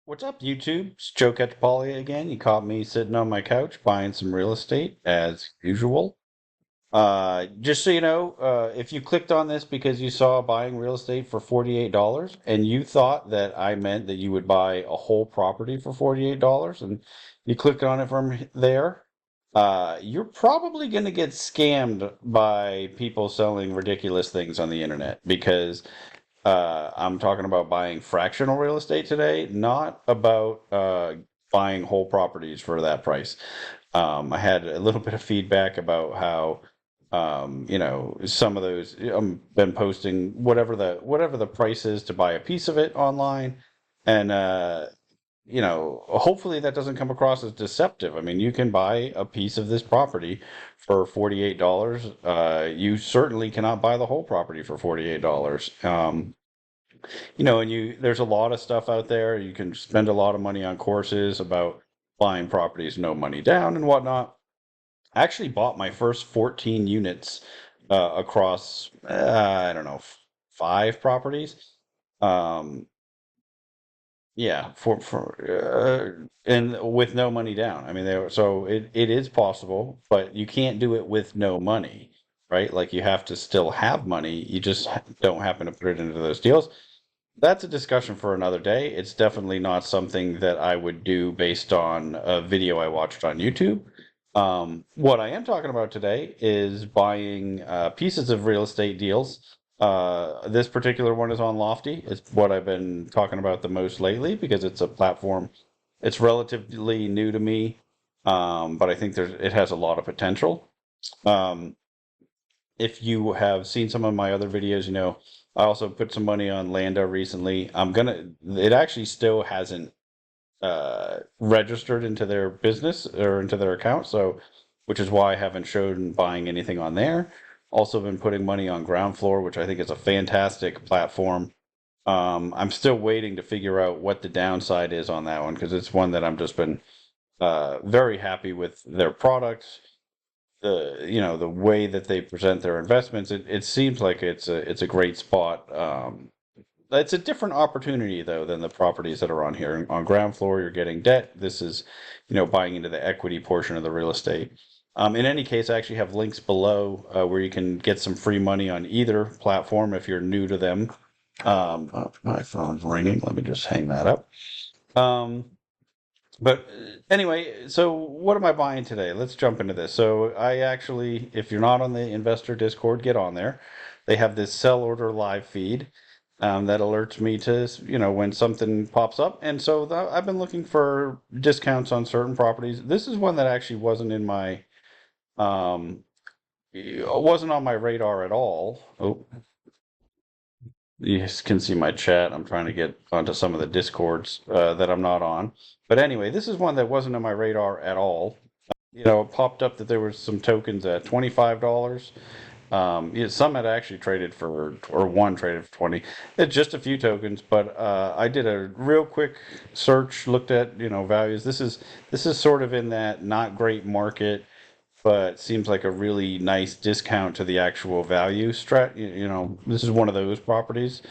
What's up, YouTube? It's Joe Catapoli again. You caught me sitting on my couch buying some real estate as usual. Just so you know, if you clicked on this because you saw buying real estate for $48 and you thought that I meant that you would buy a whole property for $48 and you clicked on it from there, you're probably going to get scammed by people selling ridiculous things on the internet because I'm talking about buying fractional real estate today, not about buying whole properties for that price. I had a little bit of feedback about how, some of those been posting whatever the price is to buy a piece of it online, and hopefully that doesn't come across as deceptive. I mean, you can buy a piece of this property for $48. You certainly cannot buy the whole property for $48. And there's a lot of stuff out there. You can spend a lot of money on courses about buying properties, no money down and whatnot. I actually bought my first 14 units across, I don't know, five properties. Um, yeah, and with no money down. I mean, it is possible, but you can't do it with no money, right? Like you have to still have money. You just don't happen to put it into those deals. That's a discussion for another day. It's definitely not something that I would do based on a video I watched on YouTube. What I am talking about today is buying pieces of real estate deals. This particular one is on Lofty. It's what I've been talking about the most lately because it's a platform. It's relatively new to me, but I think it has a lot of potential. Um, if you have seen some of my other videos, I also put some money on Lando recently. It actually still hasn't registered into their business or into their account, so which is why I haven't shown buying anything on there. Also been putting money on Ground Floor, which I think is a fantastic platform. I'm still waiting to figure out what the downside is on that one because it's one that I'm just been very happy with their products, the way that they present their investments. It seems like it's a great spot. It's a different opportunity though than the properties that are on here. On Ground Floor, you're getting debt. This is, buying into the equity portion of the real estate. In any case, I actually have links below where you can get some free money on either platform if you're new to them. My phone's ringing. Let me just hang that up. Um, but anyway, so what am I buying today? Let's jump into this. So I actually, if you're not on the investor Discord, get on there. They have this sell order live feed that alerts me to, when something pops up. And so I've been looking for discounts on certain properties. This is one that actually um, wasn't on my radar at all. Oh, you can see my chat. I'm trying to get onto some of the discords that I'm not on. But anyway, this is one that wasn't on my radar at all. It popped up that there was some tokens at $25. Some had actually traded for, or one traded for 20. It's just a few tokens, but I did a real quick search, looked at values. This is sort of in that not great market, but seems like a really nice discount to the actual value strat. This is one of those properties.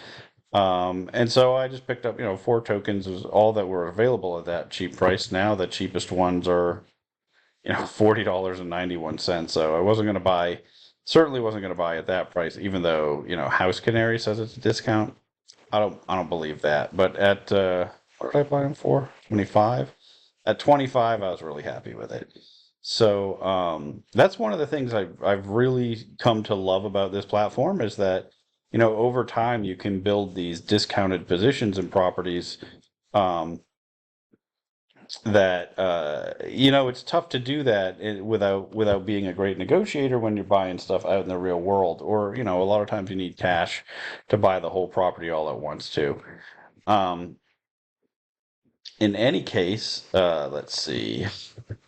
And so I just picked up, four tokens was all that were available at that cheap price. Now the cheapest ones are, $40.91. So certainly wasn't going to buy at that price, even though, House Canary says it's a discount. I don't believe that. But at, what did I buy them for? 25? At 25, I was really happy with it. So that's one of the things I've really come to love about this platform is that, over time you can build these discounted positions in properties um, that it's tough to do that without being a great negotiator when you're buying stuff out in the real world, or a lot of times you need cash to buy the whole property all at once too. Um, in any case, let's see.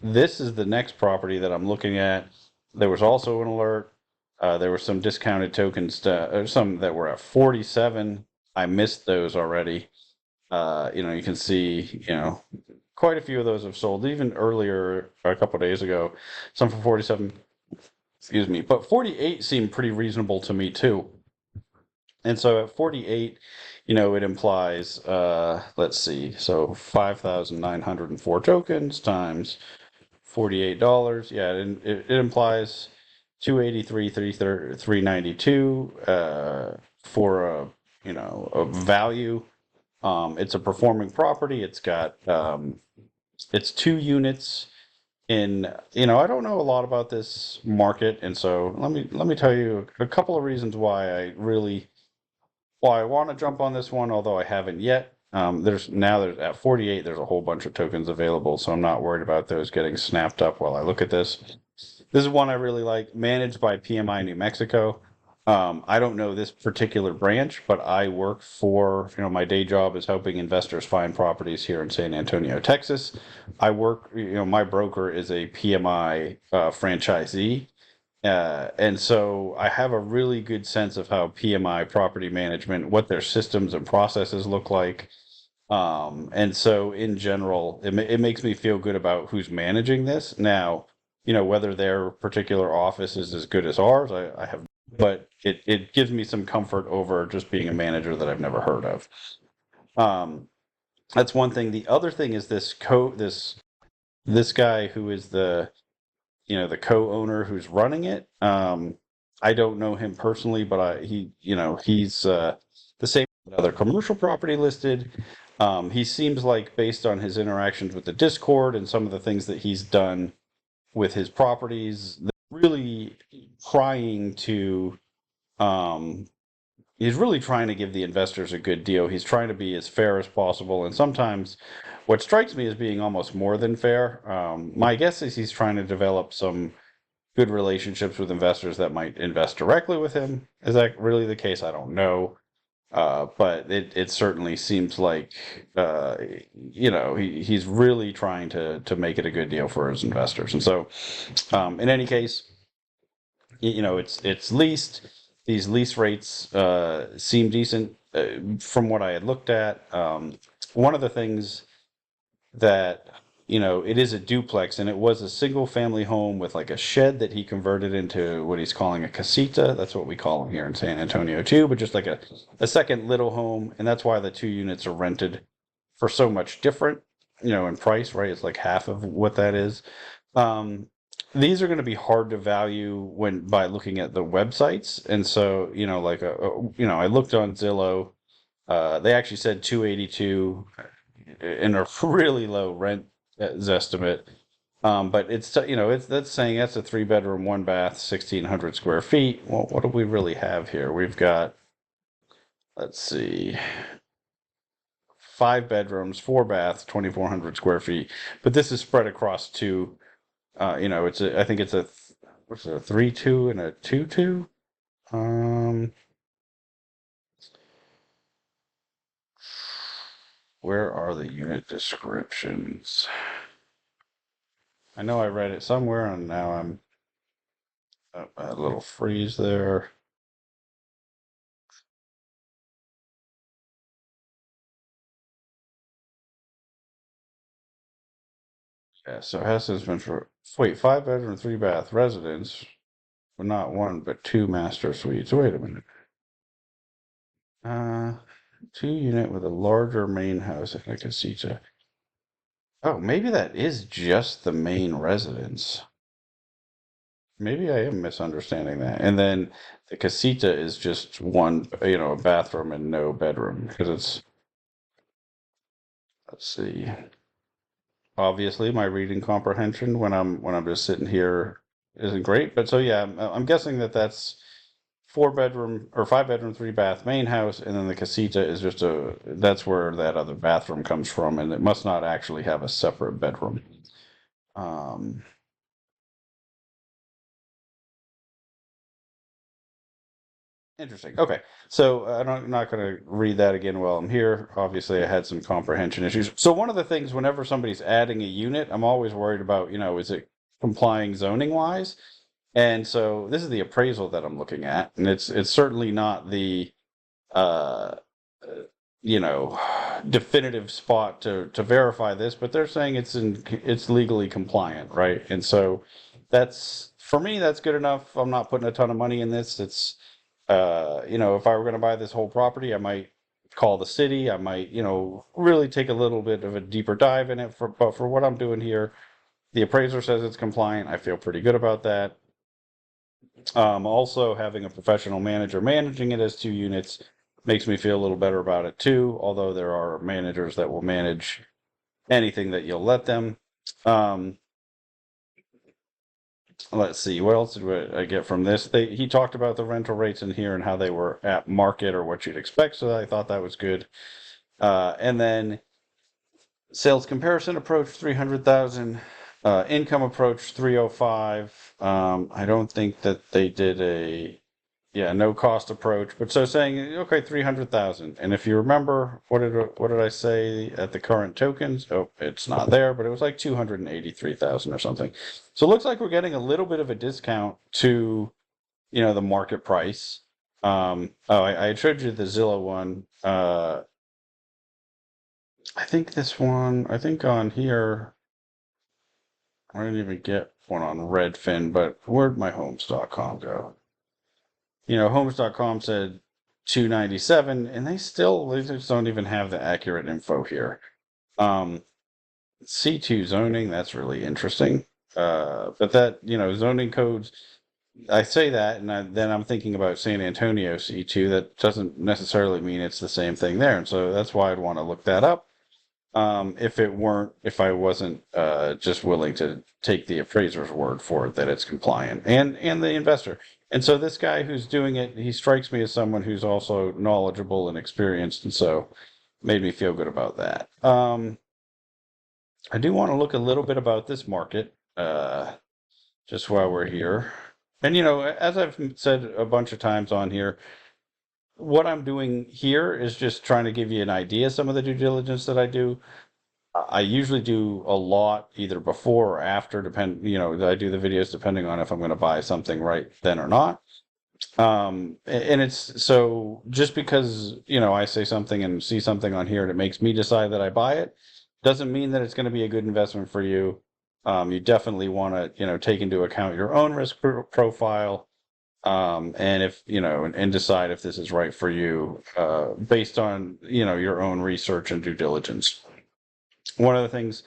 This is the next property that I'm looking at. There was also an alert. There were some discounted tokens, some that were at 47. I missed those already. You can see, quite a few of those have sold even earlier, a couple of days ago. Some for 47, excuse me, but 48 seemed pretty reasonable to me too. And so at 48, it implies, let's see, so 5,904 tokens times $48. Yeah, it implies 283, 392 for a value. It's a performing property. It's 2 units in, I don't know a lot about this market, and so let me tell you a couple of reasons why I want to jump on this one, although I haven't yet. There's at 48, there's a whole bunch of tokens available, so I'm not worried about those getting snapped up while I look at this. This is one I really like, managed by PMI New Mexico. I don't know this particular branch, but I work for, my day job is helping investors find properties here in San Antonio, Texas. My broker is a PMI franchisee. And so I have a really good sense of how PMI property management, what their systems and processes look like. And so in general, it makes me feel good about who's managing this. Now, whether their particular office is as good as ours, I have, but it gives me some comfort over just being a manager that I've never heard of. Um, that's one thing. The other thing is this guy who is the co-owner who's running it. I don't know him personally, but he's the same with other commercial property listed. He seems like, based on his interactions with the Discord and some of the things that he's done with his properties, really trying to um, he's really trying to give the investors a good deal. He's trying to be as fair as possible, and sometimes what strikes me as being almost more than fair. My guess is he's trying to develop some good relationships with investors that might invest directly with him. Is that really the case? I don't know. But it certainly seems like he's really trying to make it a good deal for his investors. And so, in any case, it's leased. These lease rates seem decent from what I had looked at. One of the things that it is a duplex, and it was a single family home with like a shed that he converted into what he's calling a casita. That's what we call them here in San Antonio too, but just like a second little home. And that's why the 2 units are rented for so much different, in price, right? It's like half of what that is. um, these are going to be hard to value when by looking at the websites. And so like I looked on Zillow. They actually said 282 in a really low rent estimate. But it's that's saying that's a 3 bedroom, 1 bath, 1,600 square feet. Well, what do we really have here? We've got, let's see, 5 bedrooms, 4 baths, 2,400 square feet. But this is spread across two. I think it's what's it, a 3-2 and a 2-2. Um, where are the unit descriptions? I know I read it somewhere, and now I'm a little freeze there. Yeah, so Heston's been for, wait, 5 bedroom, 3 bath residence, well, not one, but two master suites. Wait a minute. Uh, 2 unit with a larger main house and a casita. Oh, maybe that is just the main residence. Maybe I am misunderstanding that. And then the casita is just one, a bathroom and no bedroom, because let's see. Obviously, my reading comprehension when I'm just sitting here isn't great. But so yeah, I'm guessing that that's 4 bedroom or 5 bedroom, 3 bath main house, and then the casita is just that's where that other bathroom comes from, and it must not actually have a separate bedroom. Um, Interesting. Okay. So I'm not going to read that again while I'm here. Obviously, I had some comprehension issues. So one of the things, whenever somebody's adding a unit, I'm always worried about, is it complying zoning wise? And so this is the appraisal that I'm looking at, and it's certainly not the uh, you know, definitive spot to verify this, but they're saying it's legally compliant, right? And so that's, for me, that's good enough. I'm not putting a ton of money in this. It's if I were going to buy this whole property, I might call the city. I might, really take a little bit of a deeper dive in it. But for what I'm doing here, the appraiser says it's compliant. I feel pretty good about that. Also, having a professional manager managing it as 2 units makes me feel a little better about it too. Although there are managers that will manage anything that you'll let them. Um, let's see, what else did I get from this? He talked about the rental rates in here and how they were at market or what you'd expect. So I thought that was good. And then sales comparison approach 300,000. Income approach 305. I don't think that they did no cost approach, but so saying, okay, 300,000. And if you remember, what did I say at the current tokens? Oh, it's not there, but it was like 283,000 or something. So it looks like we're getting a little bit of a discount to, the market price. I showed you the Zillow one. I think on here, I didn't even get one on Redfin, but where'd my homes.com go? Homes.com said 297, and they just don't even have the accurate info here. C2 zoning, that's really interesting. But that, zoning codes, I say that, and then I'm thinking about San Antonio C2. That doesn't necessarily mean it's the same thing there. And so that's why I'd want to look that up. If I wasn't just willing to take the appraiser's word for it that it's compliant, and the investor. And so this guy who's doing it, he strikes me as someone who's also knowledgeable and experienced, and so made me feel good about that. I do want to look a little bit about this market, just while we're here. And as I've said a bunch of times on here, what I'm doing here is just trying to give you an idea of some of the due diligence that I do. I usually do a lot either before or after, I do the videos depending on if I'm going to buy something right then or not. And it's so just because, I say something and see something on here and it makes me decide that I buy it, doesn't mean that it's going to be a good investment for you. You definitely want to, take into account your own risk profile. And if, and decide if this is right for you, based on, your own research and due diligence. One of the things,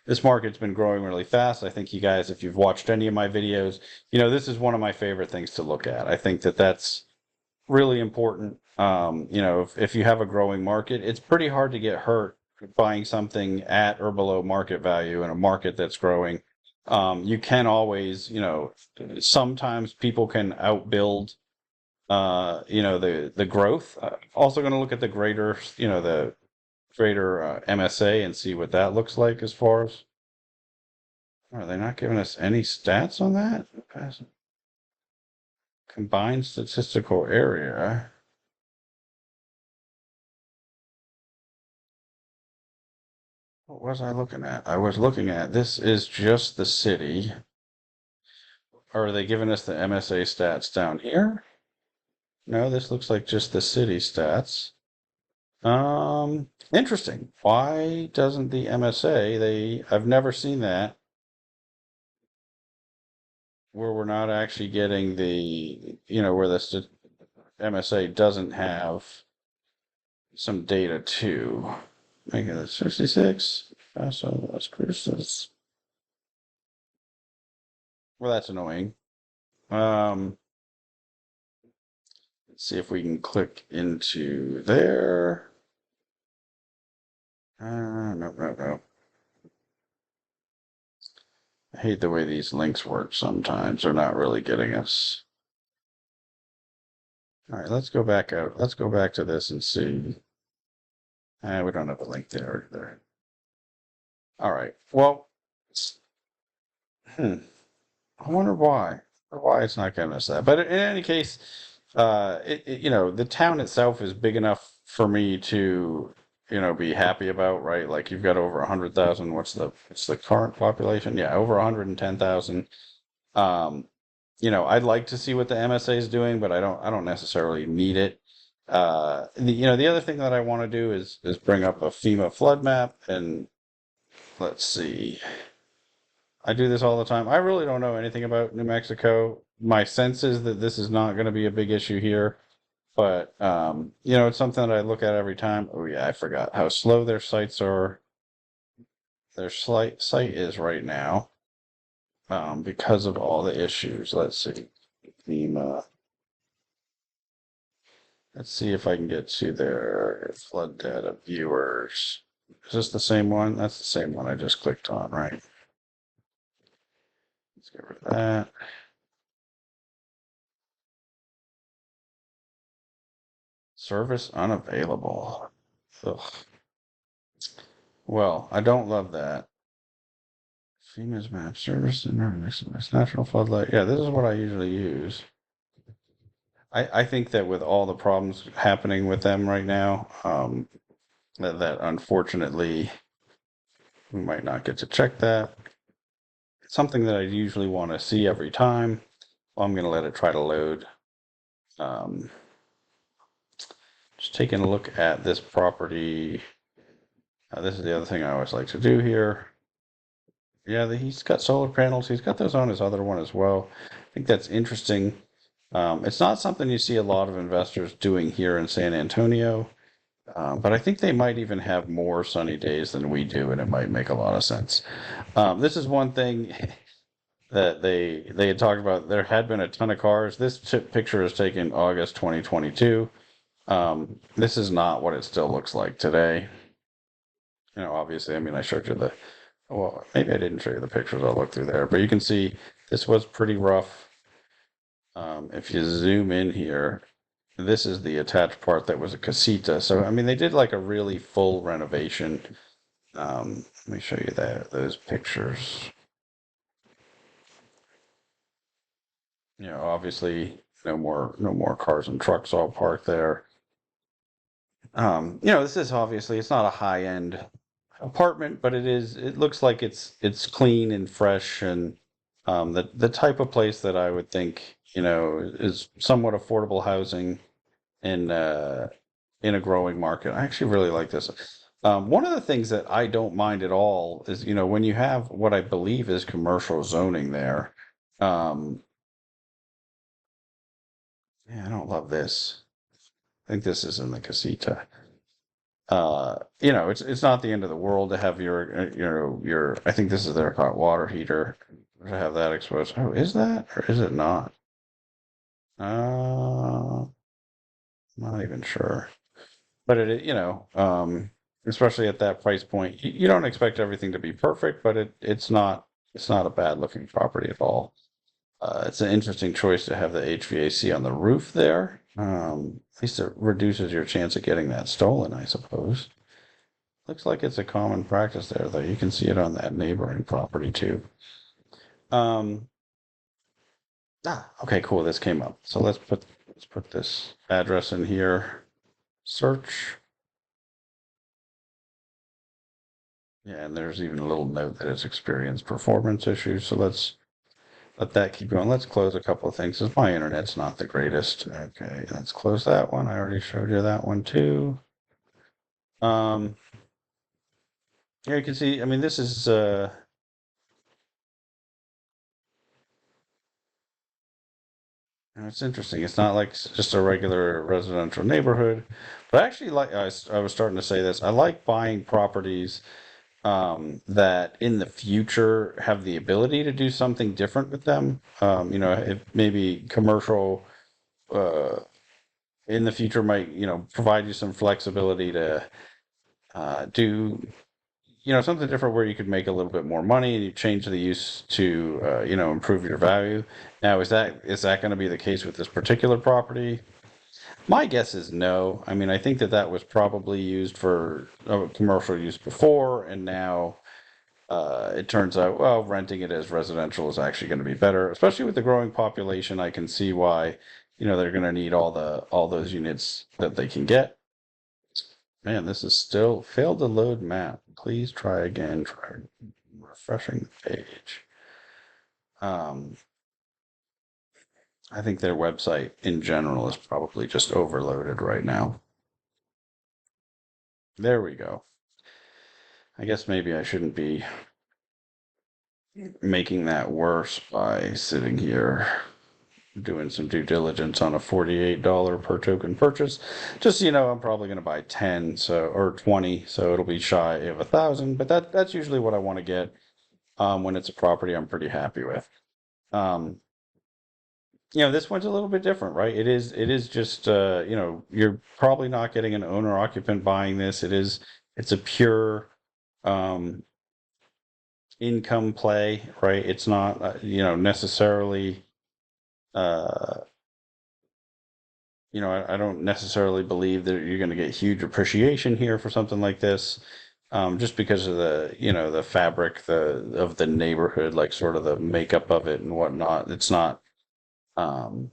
this market's been growing really fast. I think you guys, if you've watched any of my videos, this is one of my favorite things to look at. I think that that's really important. If you have a growing market, it's pretty hard to get hurt buying something at or below market value in a market that's growing. You can always, sometimes people can outbuild, the growth. Also going to look at the greater, the greater MSA and see what that looks like as far as. Are they not giving us any stats on that? Combined statistical area. What was I looking at? I was looking at, this is just the city. Or are they giving us the MSA stats down here? No, this looks like just the city stats. Interesting. Why doesn't the MSA, I've never seen that, where we're not actually getting the, where the MSA doesn't have some data too. Make it 66. So that's Christmas. Well, that's annoying. Let's see if we can click into there. No. I hate the way these links work sometimes. They're not really getting us. All right, let's go back out. Let's go back to this and see. We don't have a link there either. All right. Well, I wonder why. Or why it's not giving us that. But in any case, the town itself is big enough for me to, be happy about, right? Like you've got over 100,000. What's the current population? Yeah, over 110,000. I'd like to see what the MSA is doing, but I don't necessarily need it. The other thing that I want to do is bring up a FEMA flood map, and let's see. I do this all the time. I really don't know anything about New Mexico. My sense is that this is not going to be a big issue here. But it's something that I look at every time. Oh yeah, I forgot how slow their sites are. Their site is right now, because of all the issues. Let's see. FEMA. Let's see if I can get to their flood data viewers. Is this the same one? That's the same one I just clicked on, right? Let's get rid of that. Service unavailable. Ugh. Well, I don't love that. FEMA's map service and national floodlight. Yeah, this is what I usually use. I think that with all the problems happening with them right now, that unfortunately we might not get to check that. It's something that I usually want to see every time. Well, I'm going to let it try to load. Um, just taking a look at this property. This is the other thing I always like to do here. Yeah, he's got solar panels. He's got those on his other one as well. I think that's interesting. It's not something you see a lot of investors doing here in San Antonio, but I think they might even have more sunny days than we do, and it might make a lot of sense. This is one thing that they had talked about. There had been a ton of cars. This picture is taken August 2022. This is not what it still looks like today. Obviously, I mean, I showed you well, maybe I didn't show you the pictures. I'll look through there, but you can see this was pretty rough. If you zoom in here, this is the attached part that was a casita. So, I mean, they did like a really full renovation. Let me show you those pictures. Obviously, no more cars and trucks all parked there. This is obviously it's not a high end apartment, but it looks like it's clean and fresh and the type of place that I would think, is somewhat affordable housing in a growing market. I actually really like this. One of the things that I don't mind at all is, when you have what I believe is commercial zoning there. Um, yeah, I don't love this. I think this is in the casita. It's not the end of the world to have your I think this is their hot water heater to have that exposed. Oh, is that or is it not? I'm not even sure. But especially at that price point, you don't expect everything to be perfect, but it's not a bad looking property at all. It's an interesting choice to have the HVAC on the roof there. At least it reduces your chance of getting that stolen, I suppose. Looks like it's a common practice there, though. You can see it on that neighboring property too. Um, okay, cool. This came up. So let's put this address in here. Search. Yeah, and there's even a little note that it's experienced performance issues. So let's let that keep going. Let's close a couple of things. 'Cause my internet's not the greatest. Okay, let's close that one. I already showed you that one too. Um, yeah, you can see. I mean, this is it's interesting. It's not like just a regular residential neighborhood, but I actually like. I was starting to say this. I like buying properties that in the future have the ability to do something different with them. If maybe commercial uh, in the future might, provide you some flexibility to do, something different where you could make a little bit more money and you change the use to, improve your value. Now, is that going to be the case with this particular property? My guess is no. I mean, I think that was probably used for commercial use before, and now it turns out, well, renting it as residential is actually going to be better, especially with the growing population. I can see why, they're going to need all those units that they can get. Man, this is still failed to load map. Please try again. Try refreshing the page. Um, I think their website in general is probably just overloaded right now. There we go. I guess maybe I shouldn't be making that worse by sitting here doing some due diligence on a $48 per token purchase. Just so you know, I'm probably going to buy 10, so or 20, so it'll be shy of 1,000. But that's usually what I want to get when it's a property I'm pretty happy with. Um, this one's a little bit different, right? It is just you're probably not getting an owner occupant buying this. It's a pure um, income play, right? It's not necessarily uh, I don't necessarily believe that you're going to get huge appreciation here for something like this. Just because of the fabric of the neighborhood, like sort of the makeup of it and whatnot. It's not um,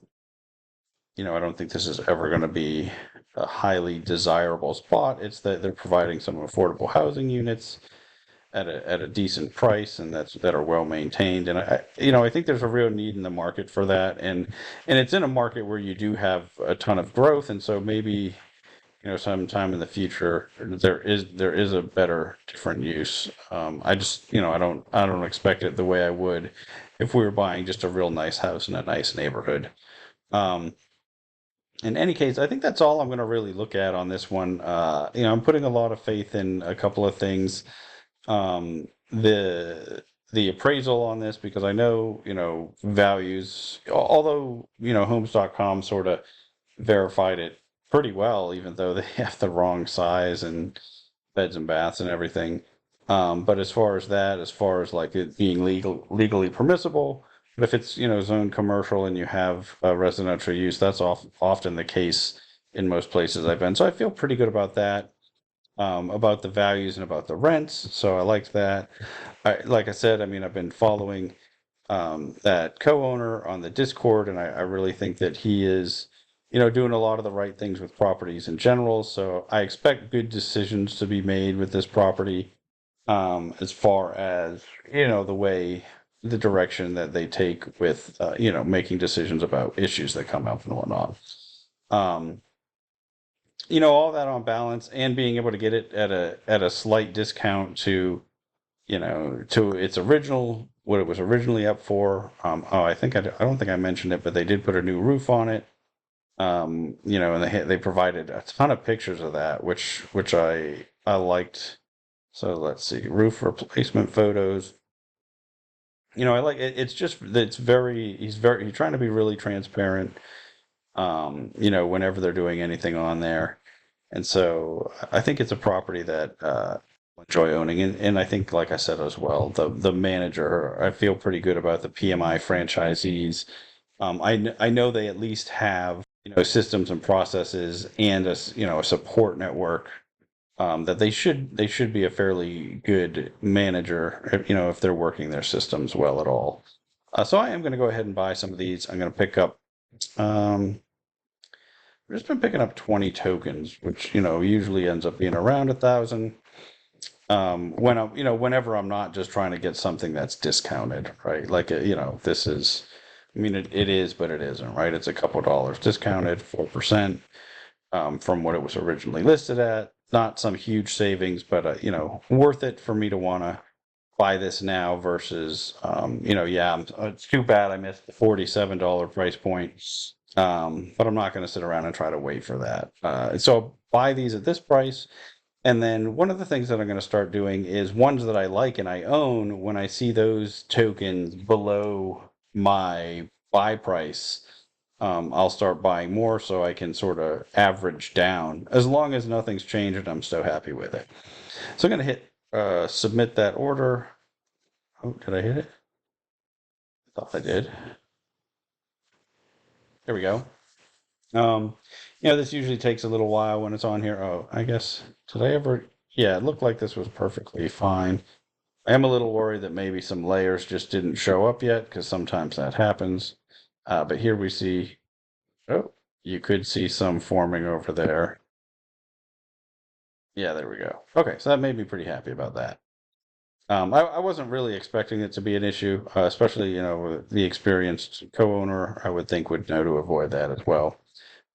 I don't think this is ever going to be a highly desirable spot. It's that they're providing some affordable housing units at a decent price, and that are well maintained. And I think there's a real need in the market for that, and it's in a market where you do have a ton of growth, and so maybe sometime in the future there is a better, different use. I just I don't expect it the way I would if we were buying just a real nice house in a nice neighborhood. Um, in any case, I think that's all I'm going to really look at on this one. I'm putting a lot of faith in a couple of things. The appraisal on this, because I know values, although homes.com sort of verified it pretty well, even though they have the wrong size and beds and baths and everything. But as far as like it being legally permissible, but if it's zoned commercial and you have residential use, that's often the case in most places I've been. So I feel pretty good about that, about the values and about the rents. So I liked that. Like I said, I mean, I've been following that co-owner on the Discord, and I really think that he is, doing a lot of the right things with properties in general. So I expect good decisions to be made with this property, as far as the direction that they take with making decisions about issues that come up and whatnot. Um, all that on balance, and being able to get it at a slight discount to its original, what it was originally up for. I don't think I mentioned it, but they did put a new roof on it. And they provided a ton of pictures of that, which I liked. So let's see, roof replacement photos. I like it. He's trying to be really transparent. Whenever they're doing anything on there. And so I think it's a property that I enjoy owning. And I think, like I said as well, the manager, I feel pretty good about the PMI franchisees. I know they at least have, systems and processes and a support network, that they should be a fairly good manager, if they're working their systems well at all. So I am going to go ahead and buy some of these. I'm going to pick up, um, I've just been picking up 20 tokens, which, usually ends up being around 1,000. Whenever I'm not just trying to get something that's discounted, right? Like, this is, I mean, it is, but it isn't, right? It's a couple dollars discounted, 4%, from what it was originally listed at. Not some huge savings, but, worth it for me to want to buy this now versus, yeah, it's too bad I missed the $47 price point. But I'm not going to sit around and try to wait for that. So I'll buy these at this price. And then one of the things that I'm going to start doing is ones that I like and I own, when I see those tokens below my buy price, I'll start buying more so I can sort of average down. As long as nothing's changed, I'm still happy with it. So I'm going to hit submit that order. Oh, did I hit it? I thought I did. There we go. Um, this usually takes a little while when it's on here. Oh, I guess, did I ever? Yeah, it looked like this was perfectly fine. I am a little worried that maybe some layers just didn't show up yet, because sometimes that happens. But here we see, oh, you could see some forming over there. Yeah, there we go. Okay, so that made me pretty happy about that. I wasn't really expecting it to be an issue, especially, with the experienced co-owner, I would think would know to avoid that as well.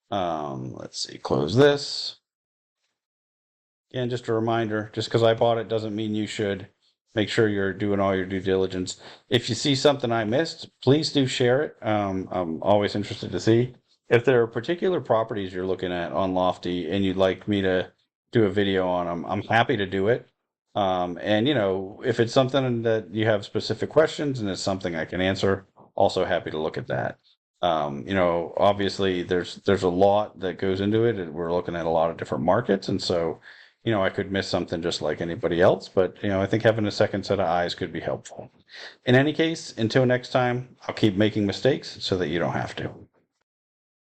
Let's see, close this. Again, just a reminder, just because I bought it doesn't mean you should. Make sure you're doing all your due diligence. If you see something I missed, please do share it. I'm always interested to see if there are particular properties you're looking at on Lofty and you'd like me to do a video on them. I'm happy to do it. And if it's something that you have specific questions and it's something I can answer, also happy to look at that. Obviously there's a lot that goes into it, and we're looking at a lot of different markets, and so I could miss something just like anybody else, but I think having a second set of eyes could be helpful. In any case, until next time, I'll keep making mistakes so that you don't have to.